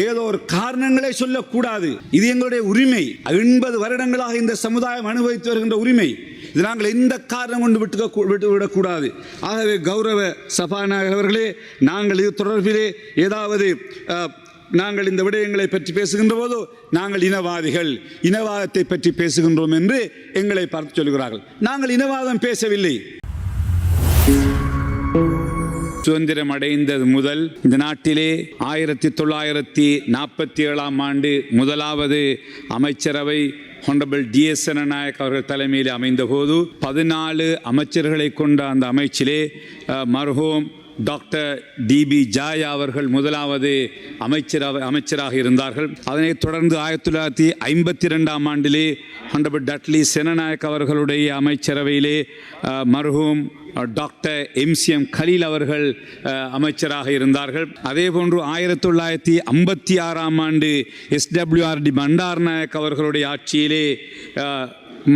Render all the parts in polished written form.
ஏதோ ஒரு காரணங்களை சொல்லக்கூடாது. இது எங்களுடைய உரிமை. 80 வருடங்களாக இந்த சமுதாயம் அனுபவித்து வருகின்ற உரிமை. இது நாங்கள் எந்த காரணம் கொண்டு விட்டுவிடக்கூடாது. ஆகவே கௌரவ சபாநாயகர் அவர்களே, நாங்கள் இது தொடர்பிலே ஏதாவது நாங்கள் இந்த விடயங்களை பற்றி பேசுகின்ற போது நாங்கள் இனவாதிகள், இனவாதத்தை பற்றி பேசுகின்றோம் என்று எங்களை பார்த்து சொல்கிறார்கள். நாங்கள் இனவாதம் பேசவில்லை. சுதந்திரம் அடைந்தது முதல் இந்த நாட்டிலே 1947ஆம் ஆண்டு முதலாவது அமைச்சரவை ஹானரபிள் DS சேனநாயக் அவர்கள் தலைமையில் அமைந்த போது 14 அமைச்சர்களை கொண்ட அந்த அமைச்சிலே மர்ஹூம் டாக்டர் DB ஜாயா அவர்கள் முதலாவது அமைச்சராக இருந்தார்கள். அதனைத் தொடர்ந்து 1952ஆம் ஆண்டிலே ஹானரபிள் டட்லி சேனநாயக் அவர்களுடைய அமைச்சரவையிலே மர்ஹூம் டாக்டர் MCM கலீல் அவர்கள் அமைச்சராக இருந்தார்கள். அதே போன்று 1956ஆம் ஆண்டு SWRD பண்டாரநாயக் அவர்களுடைய ஆட்சியிலே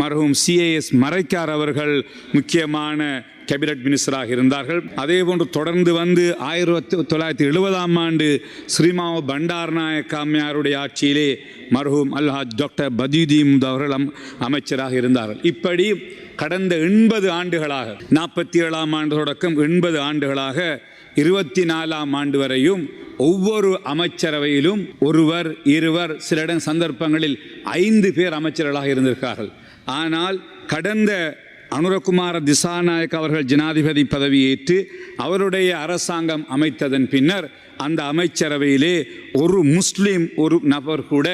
மர்ஹூம் CAS மரைக்கார் அவர்கள் முக்கியமான கேபினட் மினிஸ்டராக இருந்தார்கள். அதே போன்று தொடர்ந்து வந்து 1970ஆம் ஆண்டு ஸ்ரீமாவோ பண்டாரநாயக் அம்மையாருடைய ஆட்சியிலே மர்ஹூம் அல்ஹாஜ் டாக்டர் பதியுதீன் அவர்கள் அமைச்சராக இருந்தார்கள். இப்படி கடந்த 80 ஆண்டுகளாக 47ஆம் ஆண்டு தொடக்கம் 80 ஆண்டுகளாக 24ஆம் ஆண்டு வரையும் ஒவ்வொரு அமைச்சரவையிலும் ஒருவர், இருவர், சில சந்தர்ப்பங்களில் 5 பேர் அமைச்சர்களாக இருந்திருக்கிறார்கள். ஆனால் கடந்த அனுரகுமார திசாநாயக் அவர்கள் ஜனாதிபதி பதவியேற்று அவருடைய அரசாங்கம் அமைத்ததன் பின்னர் அந்த அமைச்சரவையிலே ஒரு முஸ்லீம் ஒரு நபர் கூட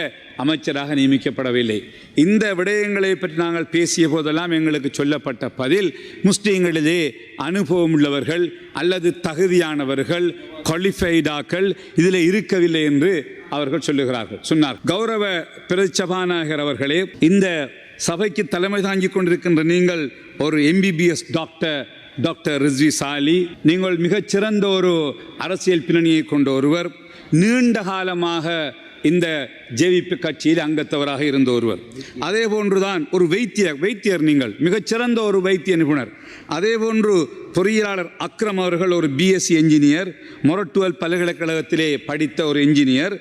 அமைச்சராக நியமிக்கப்படவில்லை. இந்த விடயங்களை பற்றி நாங்கள் பேசிய போதெல்லாம் எங்களுக்கு சொல்லப்பட்ட பதில், முஸ்லீம்களிலே அனுபவம் உள்ளவர்கள் அல்லது தகுதியானவர்கள், குவாலிஃபைடாக்கள் இதில் இருக்கவில்லை என்று அவர்கள் சொன்னார். கௌரவ பிரதிசபாநாயகர் அவர்களே, இந்த சபைக்கு தலைமை தாங்கிக் கொண்டிருக்கின்ற நீங்கள் ஒரு MBBS டாக்டர் ரிஸ்வி சாலி, நீங்கள் மிகச்சிறந்த ஒரு அரசியல் பின்னணியை கொண்ட ஒருவர், நீண்ட காலமாக இந்த JVP கட்சியில் அங்கத்தவராக இருந்த ஒருவர். அதே போன்றுதான் ஒரு வைத்தியர், நீங்கள் மிகச்சிறந்த ஒரு வைத்திய நிபுணர். அதே போன்று பொறியியலாளர் அக்ரம் அவர்கள் ஒரு BSc என்ஜினியர், மொரட்டுவல் பல்கலைக்கழகத்திலே படித்த ஒரு என்ஜினியர்,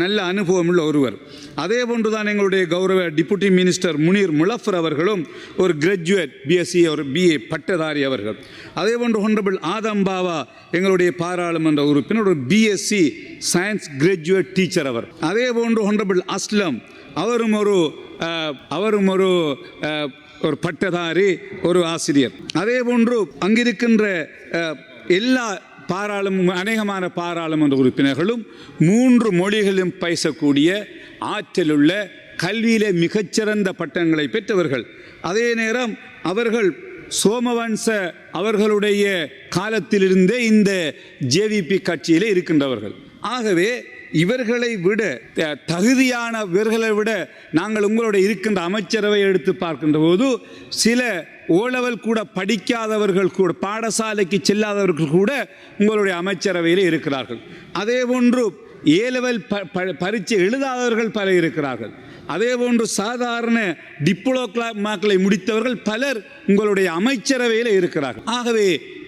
நல்ல அனுபவம் உள்ள ஒருவர். அதே போன்றுதான் எங்களுடைய கௌரவ டிப்யூட்டி மினிஸ்டர் முனீர் முலஃபர் அவர்களும் ஒரு கிராஜுவேட் BSc ஒரு BA பட்டதாரி அவர்கள். அதே போன்று ஹானரபிள் ஆதம் பாவா எங்களுடைய பாராளுமன்ற உறுப்பினர், ஒரு BSc சயின்ஸ் கிராஜுவேட் டீச்சர் அவர். அதே போன்று ஹானரபிள் அஸ்லம் அவரும் ஒரு பட்டதாரி, ஒரு ஆசிரியர். அதே போன்று அங்கிருக்கின்ற எல்லா அநேகமான பாராளுமன்ற உறுப்பினர்களும் 3 மொழிகளிலும் பேசக்கூடிய ஆற்றலுள்ள, கல்வியிலே மிகச்சிறந்த பட்டங்களை பெற்றவர்கள். அதே நேரம் அவர்கள் சோமவன்ச அவர்களுடைய காலத்திலிருந்தே இந்த JVP கட்சியிலே இருக்கின்றவர்கள். ஆகவே இவர்களை விட தகுதியானவர்களை விட நாங்கள் உங்களுடைய இருக்கின்ற அமைச்சரவை எடுத்து பார்க்கின்ற போது சில ஓலவல் கூட படிக்காதவர்கள் கூட, பாடசாலைக்கு செல்லாதவர்கள் கூட உங்களுடைய அமைச்சரவையில் இருக்கிறார்கள். அதே போன்று ஏலவல் பரீட்சை எழுதாதவர்கள் பலர் இருக்கிறார்கள். அதே போன்று சாதாரண டிப்ளோமாக்களை முடித்தவர்கள் பலர் உங்களுடைய அமைச்சரவையில் இருக்கிறார்கள். ஆகவே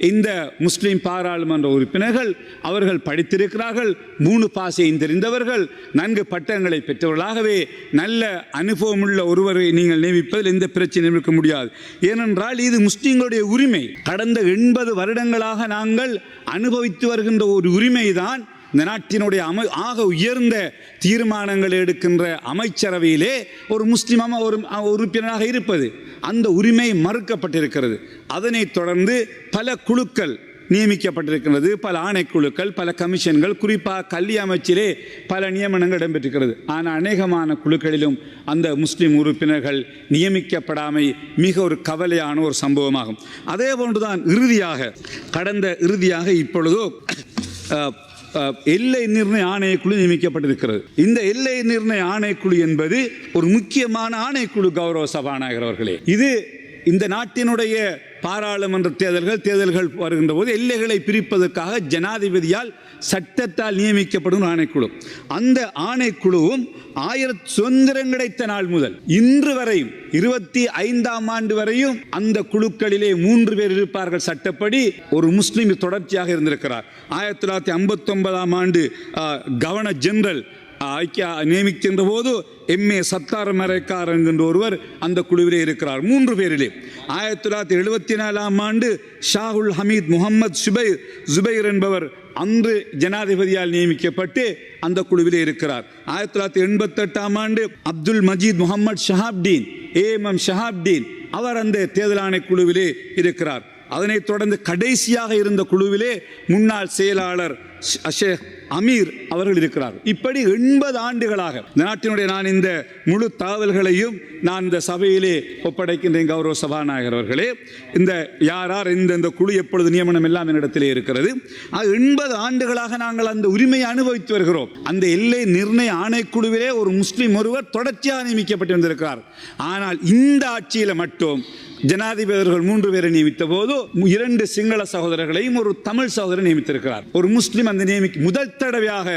இந்த முஸ்லீம் பாராளுமன்ற உறுப்பினர்கள் அவர்கள் படித்திருக்கிறார்கள், 3 பாஷையும் தெரிந்தவர்கள், நன்கு பட்டங்களை பெற்றவர்களாகவே நல்ல அனுபவமுள்ள ஒருவரை நீங்கள் நியமிப்பதில் எந்த பிரச்சனையும் இருக்க முடியாது. ஏனென்றால் இது முஸ்லீம்களுடைய உரிமை. கடந்த 80 வருடங்களாக நாங்கள் அனுபவித்து வருகின்ற ஒரு உரிமைதான் இந்த நாட்டினுடைய ஆக உயர்ந்த தீர்மானங்கள் எடுக்கின்ற அமைச்சரவையிலே ஒரு முஸ்லிம் ஒரு உறுப்பினராக இருப்பது. அந்த உரிமை மறுக்கப்பட்டிருக்கிறது. அதனைத் தொடர்ந்து பல குழுக்கள் நியமிக்கப்பட்டிருக்கிறது, பல ஆணைக்குழுக்கள், பல கமிஷன்கள், குறிப்பாக கல்வி அமைச்சிலே பல நியமனங்கள் இடம்பெற்றிருக்கிறது. ஆனால் அநேகமான குழுக்களிலும் அந்த முஸ்லீம் உறுப்பினர்கள் நியமிக்கப்படாமை மிக ஒரு கவலையான ஒரு சம்பவமாகும். அதே போன்றுதான் இறுதியாக இப்பொழுதோ எல்லை நிர்ணய ஆணையக்குழு நியமிக்கப்பட்டிருக்கிறது. இந்த எல்லை நிர்ணய ஆணையக்குழு என்பது ஒரு முக்கியமான ஆணையக்குழு. கௌரவ சபாநாயகர் அவர்களே, இது இந்த நாட்டினுடைய பாராளுமன்ற தேர்தல்கள் வருகின்ற போது எல்லைகளை பிரிப்பதற்காக ஜனாதிபதியால் சட்டத்தால் நியமிக்கப்படும் ஆணைக்குழு. அந்த ஆணைக்குழுவும் சுதந்திரம் கிடைத்த நாள் முதல் இன்று வரையும் 25ஆம் ஆண்டு வரையும் அந்த குழுக்களிலே 3 பேர் இருப்பார்கள். சட்டப்படி ஒரு முஸ்லிம் தொடர்ச்சியாக இருந்திருக்கிறார். 1959ஆம் ஆண்டு கவர்னர் ஜெனரல் நியமிக்கின்ற போது எம்ஏ சத்தார் மரைக்கார் என்கின்ற ஒருவர் அந்த குழுவிலே இருக்கிறார். 3 பேரிலே 1974 ஷாகுல் ஹமீத் முகமது ஜுபைர் என்பவர் அன்று ஜனாதிபதியால் நியமிக்கப்பட்டு அந்த குழுவிலே இருக்கிறார். 1988 அப்துல் மஜீத் முகமது ஷஹாப்டீன் ஏஎம்எம் ஷஹாப்டீன் அவர் அந்த தேர்தல் ஆணைய குழுவிலே இருக்கிறார். அதனைத் தொடர்ந்து கடைசியாக இருந்த குழுவிலே முன்னாள் செயலாளர் ஷேக் அமீர் அவர்கள் இருக்கிறார். இப்படி 80 ஆண்டுகளாக இந்த நாட்டினுடைய நான் இந்த முழு தகவல்களையும் நான் இந்த சபையிலே ஒப்படைக்கின்றேன். கௌரவ சபாநாயகர் அவர்களே, இந்த யார் இந்த குழு எப்பொழுது நியமனம் எல்லாம் என்னிடத்திலே இருக்கிறது. 80 ஆண்டுகளாக நாங்கள் அந்த உரிமையை அனுபவித்து வருகிறோம். அந்த எல்லை நிர்ணய ஆணைக்குழுவிலே ஒரு முஸ்லிம் ஒருவர் தொடர்ச்சியாக நியமிக்கப்பட்டு வந்திருக்கிறார். ஆனால் இந்த ஆட்சியில் மட்டும் ஜனாதிபதி அவர்கள் 3 பேரை நியமித்த போது 2 சிங்கள சகோதரர்களையும் ஒரு தமிழ் சகோதரர் நியமித்திருக்கிறார். ஒரு முஸ்லிம் அந்த முதல் தடவையாக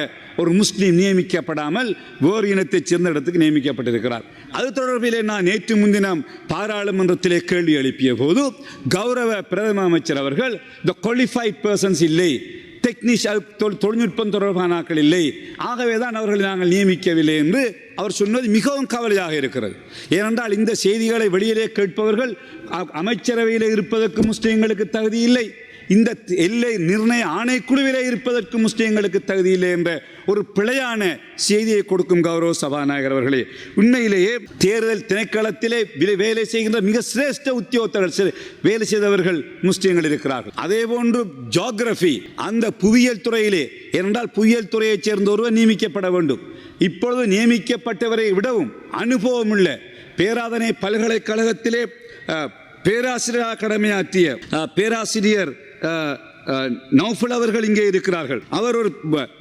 ஒரு முஸ்லீம் நியமிக்கப்படாமல் வேறு இனத்தைச் சேர்ந்த இடத்துக்கு நியமிக்கப்பட்டிருக்கிறார். அது தொடர்பிலே நான் நேற்று முன்தினம் பாராளுமன்றத்திலே கேள்வி எழுப்பிய போது கௌரவ பிரதம அமைச்சர் அவர்கள் த குவாலிஃபைட் பர்சன்ஸ் இல்லை, தொழில்நுட்பம் தொடர்பான ஆட்கள் இல்லை, ஆகவே தான் அவர்களை நாங்கள் நியமிக்கவில்லை என்று அவர் சொன்னது மிகவும் கவலையாக இருக்கிறது. ஏனென்றால் இந்த செய்திகளை வெளியிலே கேட்பவர்கள் அமைச்சரவையில் இருப்பதற்கு முஸ்லீம்களுக்கு தகுதி இல்லை, இந்த எல்லை நிர்ணய ஆணைக்குழுவிலே இருப்பதற்கு முஸ்லீம்களுக்கு தகுதி இல்லை என்ற ஒரு பிழையான செய்தியை கொடுக்கும் கௌரவ சபாநாயகர் அவர்களே. உண்மையிலேயே தேர்தல் திணைக்களத்திலே வேலை செய்கின்ற மிக சிரேஷ்ட உத்தியோகத்தர்கள் வேலை செய்தவர்கள் முஸ்லீம்கள் இருக்கிறார்கள். அதே போன்று ஜியோகிராஃபி அந்த புவியியல் துறையிலே, ஏனென்றால் புவியியல் துறையைச் சேர்ந்த ஒருவர் நியமிக்கப்பட வேண்டும். இப்பொழுது நியமிக்கப்பட்டவரை விடவும் அனுபவமுள்ள பேராதனை பல்கலைக்கழகத்திலே பேராசிரியர் கடமையாற்றிய பேராசிரியர் நௌஃபல் அவர்கள் இங்கே இருக்கிறார்கள். அவர் ஒரு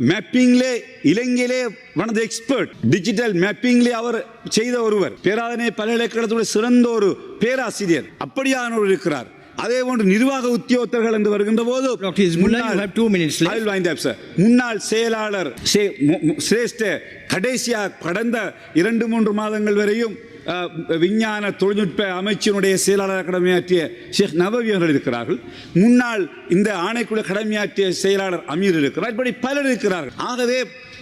மேப்பிங்லே இலங்கையிலே one of the expert, digital மேப்பிங்லே அவர் செய்த ஒருவர், பேராதனை பல்கலைக்கழகத்துடைய சிறந்த ஒரு பேராசிரியர், அப்படியானவர் இருக்கிறார். அதே போன்று நிர்வாக உத்தியோகத்தர்கள் என்று வருகின்ற போது முன்னாள் செயலாளர் சிரேஷ்ட கடைசியாக கடந்த 2-3 மாதங்கள் வரையும் விஞ்ஞான தொழில்நுட்ப அமைச்சினுடைய செயலாளர் கடமையாற்றிய ஷேக் நவவி அவர்கள் இருக்கிறார்கள். முன்னாள் இந்த ஆணைக்குழு கடமையாற்றிய செயலாளர் அமீர் இருக்கிறார். இப்படி பலர் இருக்கிறார்கள். ஆகவே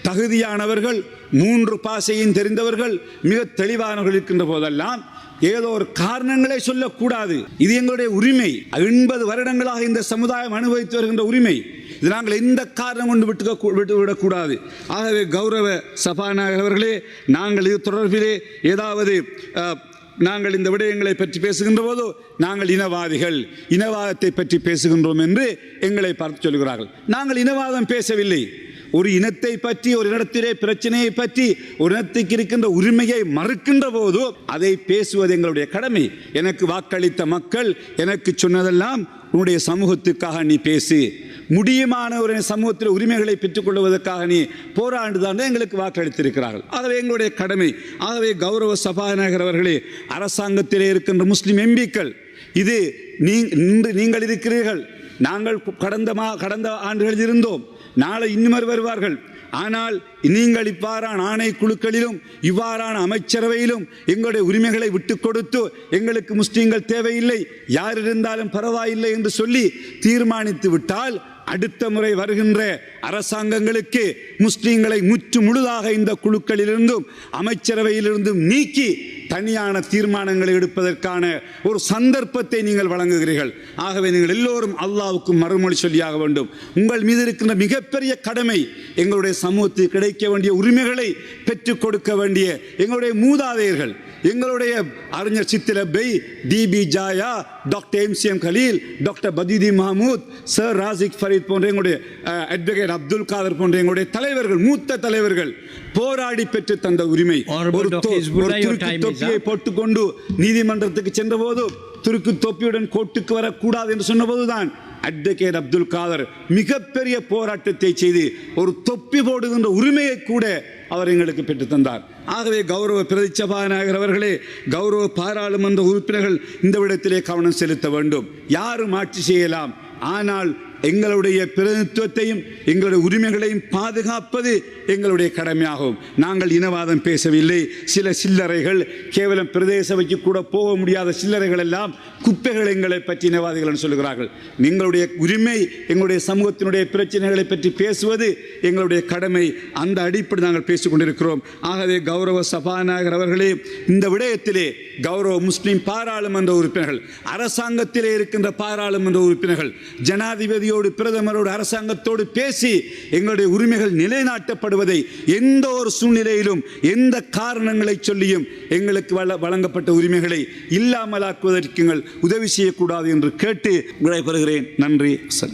தகுதியானவர்கள், 3 பாஷையும் தெரிந்தவர்கள், மிக தெளிவானவர்கள் இருக்கின்ற போதெல்லாம் ஏதோ ஒரு காரணங்களை சொல்லக்கூடாது. இது எங்களுடைய உரிமை. 80 வருடங்களாக இந்த சமுதாயம் அனுபவித்து வருகின்ற உரிமை. இது நாங்கள் எந்த காரணம் கொண்டு விட்டுவிடக்கூடாது. ஆகவே கௌரவ சபாநாயகர் அவர்களே, நாங்கள் இது தொடர்பிலே ஏதாவது நாங்கள் இந்த விடயங்களை பற்றி பேசுகின்ற போது நாங்கள் இனவாதிகள், இனவாதத்தை பற்றி பேசுகின்றோம் என்று எங்களை பார்த்து சொல்கிறார்கள். நாங்கள் இனவாதம் பேசவில்லை. ஒரு இனத்தை பற்றி, ஒரு இடத்திலே பிரச்சனையை பற்றி, ஒரு இனத்துக்கு இருக்கின்ற உரிமையை மறுக்கின்ற போது அதை பேசுவது எங்களுடைய கடமை. எனக்கு வாக்களித்த மக்கள் எனக்கு சொன்னதெல்லாம் உன்னுடைய சமூகத்துக்காக நீ பேசு, முடியுமான ஒரு சமூகத்தில் உரிமைகளை பெற்றுக்கொள்வதற்காக நீ போராண்டுதான் எங்களுக்கு வாக்களித்திருக்கிறார்கள். ஆகவே எங்களுடைய கடமை. ஆகவே கௌரவ சபாநாயகர் அவர்களே, அரசாங்கத்திலே இருக்கின்ற முஸ்லிம் எம்பிக்கள், இது நீங்கள் இருக்கிறீர்கள், நாங்கள் கடந்த ஆண்டுகளில் இருந்தோம், நாளை இன்னும் வருவார்கள். ஆனால் நீங்கள் இவ்வாறான ஆணைக்குழுக்களிலும் இவ்வாறான அமைச்சரவையிலும் எங்களுடைய உரிமைகளை விட்டுக் கொடுத்து எங்களுக்கு முஸ்லீம்கள் தேவையில்லை, யார் இருந்தாலும் பரவாயில்லை என்று சொல்லி தீர்மானித்து விட்டால் அடுத்த முறை வருகின்ற அரசாங்கங்களுக்கு முஸ்லீம்களை முற்று முழுதாக இந்த குழுக்களிலிருந்தும் அமைச்சரவையிலிருந்தும் நீக்கி தனியான தீர்மானங்களை எடுப்பதற்கான ஒரு சந்தர்ப்பத்தை நீங்கள் வழங்குகிறீர்கள். ஆகவே நீங்கள் எல்லோரும் அல்லாஹ்வுக்கு மறுமொழி சொல்லியாக வேண்டும். உங்கள் மீது இருக்கின்ற மிகப்பெரிய கடமை எங்களுடைய சமூகத்துக்கு கிடைக்க வேண்டிய உரிமைகளை பெற்றுக் கொடுக்க வேண்டிய எங்களுடைய மூதாதையர்கள், எங்களுடைய அறிஞர் சித்திரபை, T B Jayah, doctor M C M Kaleel, doctor பதீதி மஹமூத், சர் ராசிக் ஃபரீத் போன்ற எங்களுடைய அட்வொகேட் அப்துல் காதர் போன்ற எங்களுடைய தலைவர்கள், மூத்த தலைவர்கள் போராடி பெற்று தந்த உரிமை. ஒரு தொப்பியை போட்டுக்கொண்டு நீதிமன்றத்துக்கு சென்ற போது துருக்கு தொப்பியுடன் கோர்ட்டுக்கு வரக்கூடாது என்று சொன்ன போதுதான் அட்வொகேட் அப்துல் காதர் மிகப்பெரிய போராட்டத்தை செய்து ஒரு தொப்பி போடுகின்ற உரிமையை கூட அவர் எங்களுக்கு பெற்று தந்தார். ஆகவே கௌரவ பிரதி சபாநாயகர் அவர்களே, கௌரவ பாராளுமன்ற உறுப்பினர்கள் இந்த விடத்திலே கவனம் செலுத்த வேண்டும். யாரும் ஆட்சி செய்யலாம், ஆனால் எங்களுடைய பிரதிநிதித்துவத்தையும் எங்களுடைய உரிமைகளையும் பாதுகாப்பது எங்களுடைய கடமையாகும். நாங்கள் இனவாதம் பேசவில்லை. சில சில்லறைகள் கேவலம் பிரதேச சபைக்கு கூட போக முடியாத சில்லறைகள் எல்லாம் குப்பைகள் எங்களை பற்றி இனவாதிகள் சொல்லுகிறார்கள். எங்களுடைய உரிமை, எங்களுடைய சமூகத்தினுடைய பிரச்சனைகளை பற்றி பேசுவது எங்களுடைய கடமை. அந்த அடிப்படை நாங்கள் பேசிக் கொண்டிருக்கிறோம். ஆகவே கௌரவ சபாநாயகர் அவர்களே, இந்த விடயத்திலே கௌரவ முஸ்லிம் பாராளுமன்ற உறுப்பினர்கள், அரசாங்கத்திலே இருக்கின்ற பாராளுமன்ற உறுப்பினர்கள் ஜனாதிபதியோடு பிரதமரோடு அரசாங்கத்தோடு பேசி எங்களுடைய உரிமைகள் நிலைநாட்டப்படுவதை எந்த ஒரு சூழ்நிலையிலும் எந்த காரணங்களை சொல்லியும் எங்களுக்கு வழங்கப்பட்ட உரிமைகளை இல்லாமலாக்குவதற்கு உதவி செய்யக்கூடாது என்று கேட்டு விடைபெறுகிறேன். நன்றி.